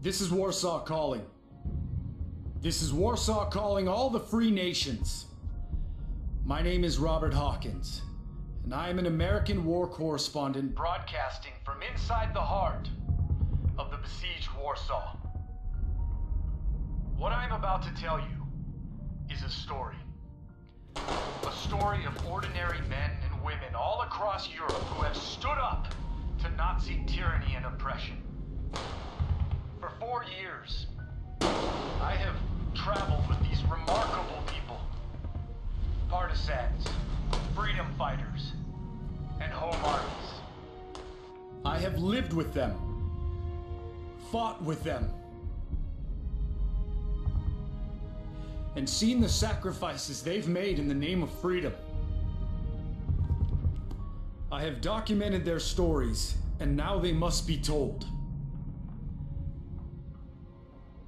This is Warsaw calling. This is Warsaw calling all the free nations. My name is Robert Hawkins, and I am an American war correspondent broadcasting from inside the heart of the besieged Warsaw. What I'm about to tell you is a story. A story of ordinary men and women all across Europe who have stood up to Nazi tyranny and oppression. For 4 years, I have traveled with these remarkable people. Partisans, freedom fighters, and home armies. I have lived with them, fought with them, and seen the sacrifices they've made in the name of freedom. I have documented their stories, and now they must be told.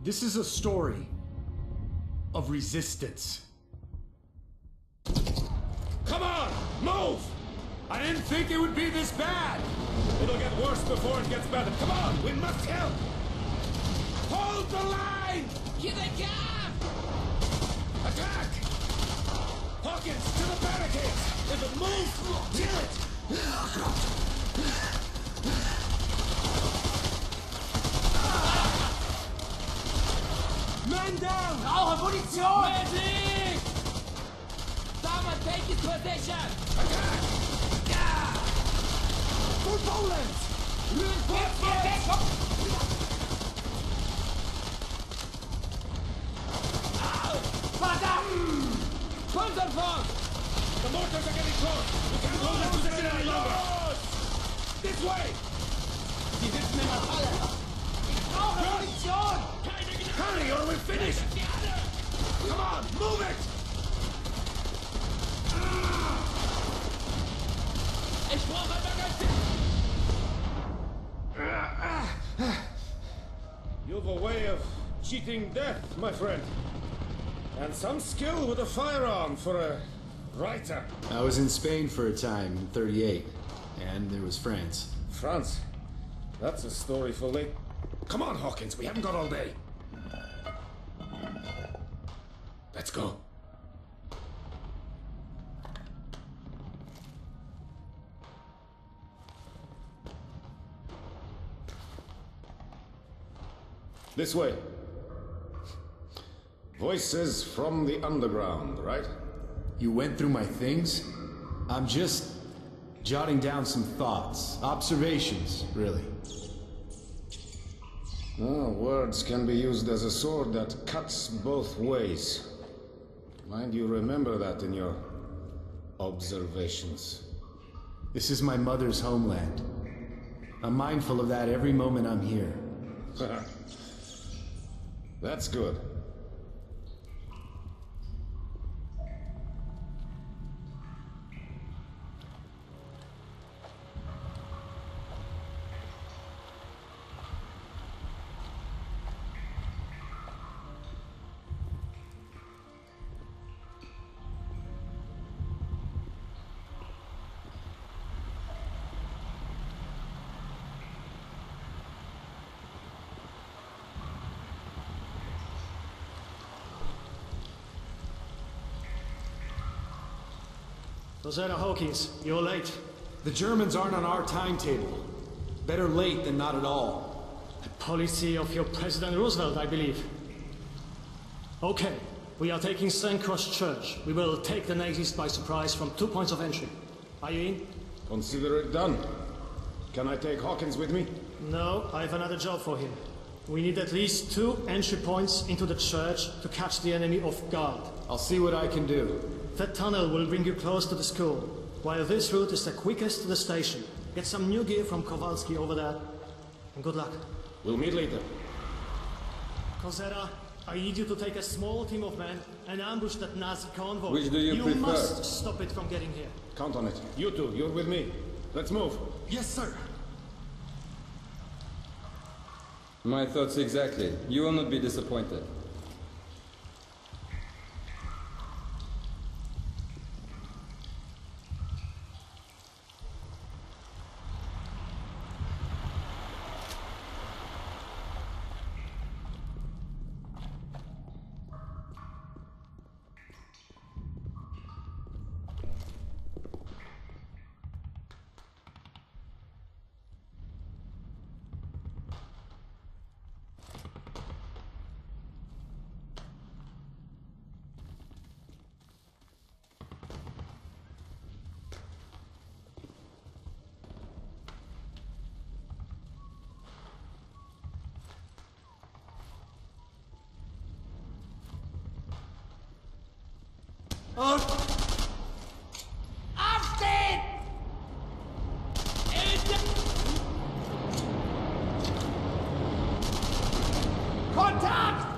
This is a story of resistance. Come on, move! I didn't think it would be this bad! It'll get worse before it gets better. Come on, we must help! Hold the line! Here they come! Attack! Hawkins, to the barricades! If it moves, kill it! Man down! Brauche Munition! Medic! Someone take his position! Attack! For Poland! Reinforcements! Panzerfront! The mortars are getting close! We can't hold that position any longer! This way! Sie sitzen in der Falle! Ich brauche Munition! Hurry or we're finished! Come on, move it! Ich brauche Magazin! You've a way of cheating death, my friend. And some skill with a firearm for a writer. I was in Spain for a time in '38, and there was France. France? That's a story for late. Come on, Hawkins, we haven't got all day. Let's go. This way. Voices from the underground, right? You went through my things? I'm just jotting down some thoughts, observations, really. Oh, words can be used as a sword that cuts both ways. Mind you remember that in your observations. This is my mother's homeland. I'm mindful of that every moment I'm here. That's good. Rosetta Hawkins, you're late. The Germans aren't on our timetable. Better late than not at all. The policy of your President Roosevelt, I believe. Okay, we are taking St. Cross Church. We will take the natives by surprise from 2 points of entry. Are you in? Consider it done. Can I take Hawkins with me? No, I have another job for him. We need at least 2 entry points into the church to catch the enemy off guard. I'll see what I can do. That tunnel will bring you close to the school, while this route is the quickest to the station. Get some new gear from Kowalski over there, and good luck. We'll meet later. Rosetta, I need you to take a small team of men and ambush that Nazi convoy. Which do you prefer? You must stop it from getting here. Count on it. You two, you're with me. Let's move. Yes, sir. My thoughts exactly. You will not be disappointed. Aufstehen! Kontakt!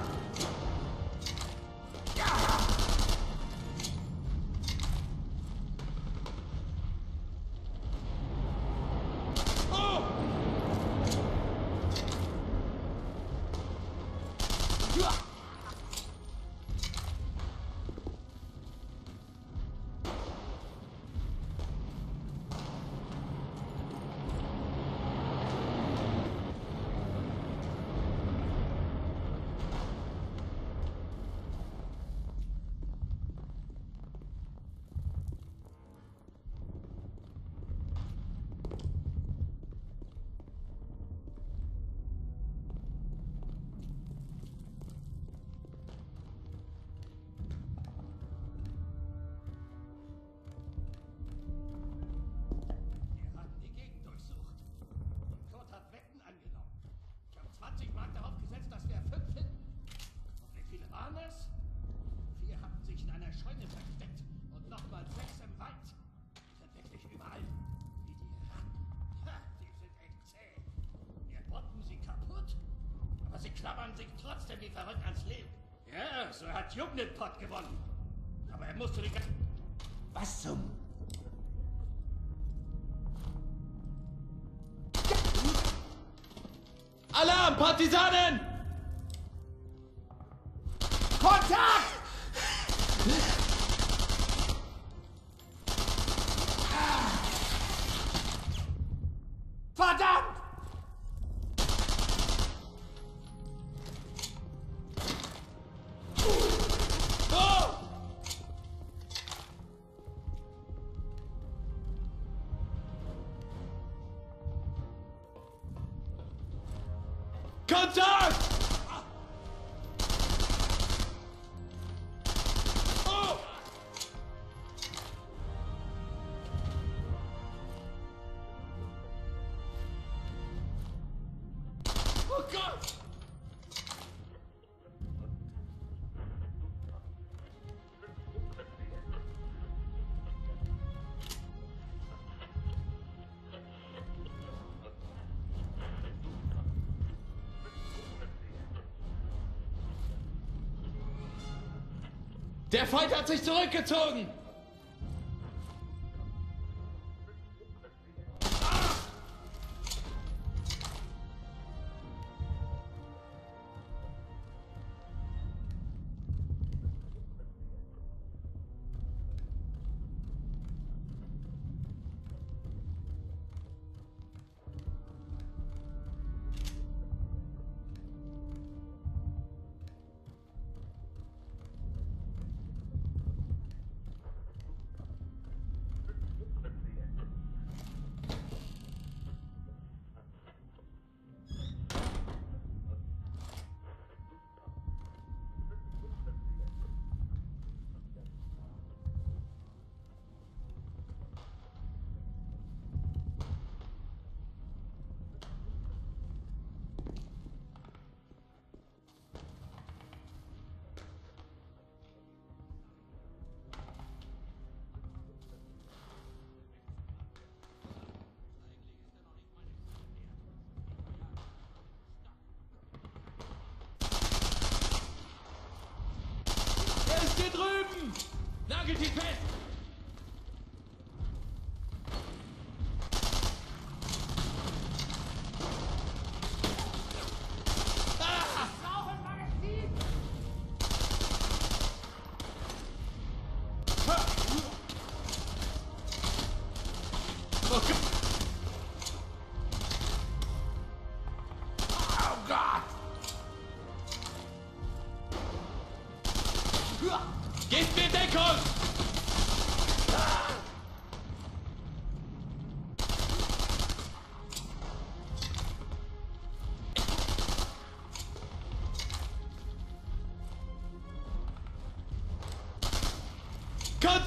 Klammern sich trotzdem wie verrückt ans Leben. Ja, so hat Jugendpott gewonnen. Aber er musste die... Was zum... Alarm, Partisanen! Kontakt! Verdammt! Kontakt! Oh Gott! Der Feind hat sich zurückgezogen!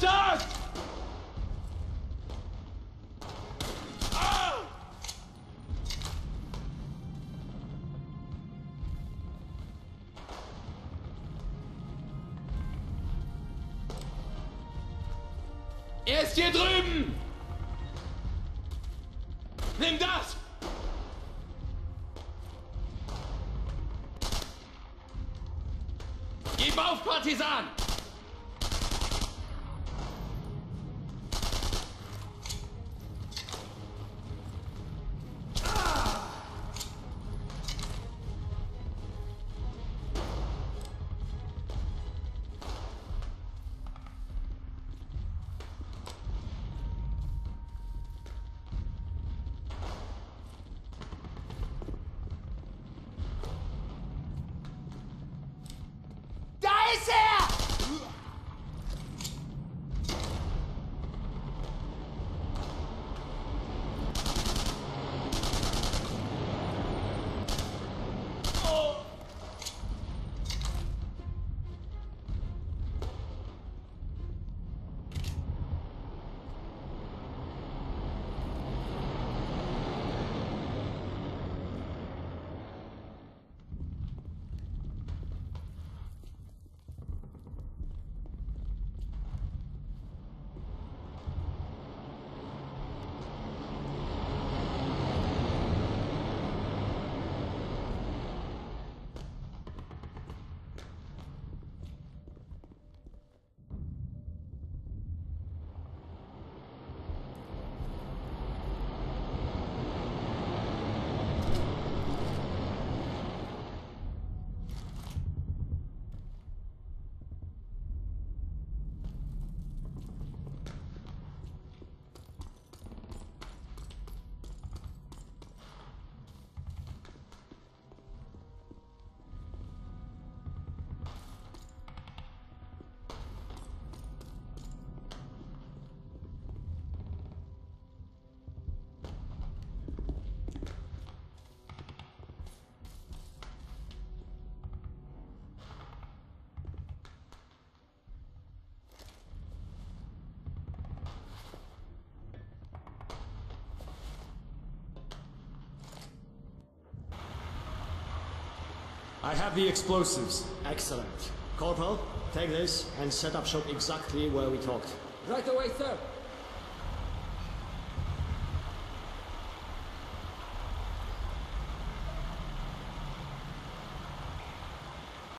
das? Ah! Er ist hier drüben! Nimm das! Gib auf, Partisan! Da ist er! I have the explosives. Excellent. Corporal, take this and set up shop exactly where we talked. Right away, sir.